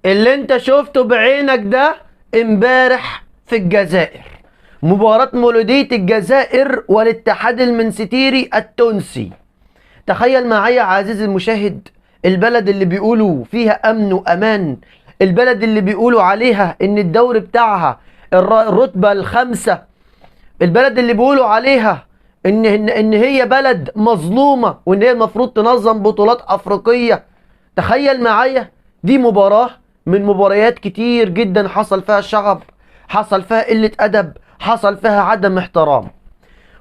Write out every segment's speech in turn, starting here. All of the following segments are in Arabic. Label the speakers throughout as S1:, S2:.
S1: اللي انت شفته بعينك ده امبارح في الجزائر، مباراة مولودية الجزائر والاتحاد المنستيري التونسي. تخيل معايا عزيزي المشاهد، البلد اللي بيقولوا فيها امن وامان، البلد اللي بيقولوا عليها ان الدوري بتاعها الرتبة الخامسة، البلد اللي بيقولوا عليها ان هي بلد مظلومة وان هي المفروض تنظم بطولات افريقية. تخيل معايا، دي مباراة من مباريات كتير جدا حصل فيها شغب، حصل فيها قلة ادب، حصل فيها عدم احترام.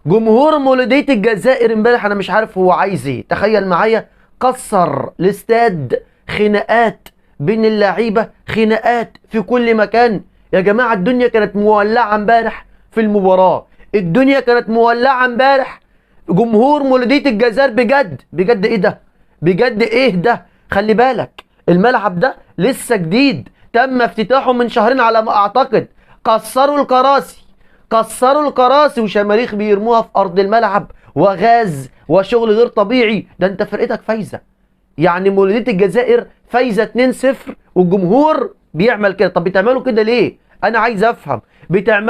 S1: جمهور مولودية الجزائر امبارح انا مش عارف هو عايز ايه. تخيل معايا، كسر الاستاد، خناقات بين اللعيبة، خناقات في كل مكان. يا جماعة الدنيا كانت مولعة امبارح في المباراة، الدنيا كانت مولعة امبارح. جمهور مولودية الجزائر بجد بجد ايه ده، بجد ايه ده. خلي بالك الملعب ده لسه جديد، تم افتتاحه من شهرين على ما اعتقد. كسروا الكراسي، كسروا الكراسي وشماريخ بيرموها في ارض الملعب وغاز وشغل غير طبيعي. ده انت فرقتك فايزه، يعني مولودية الجزائر فايزه 2-0 والجمهور بيعمل كده. طب بتعملوا كده ليه؟ انا عايز افهم بتعمل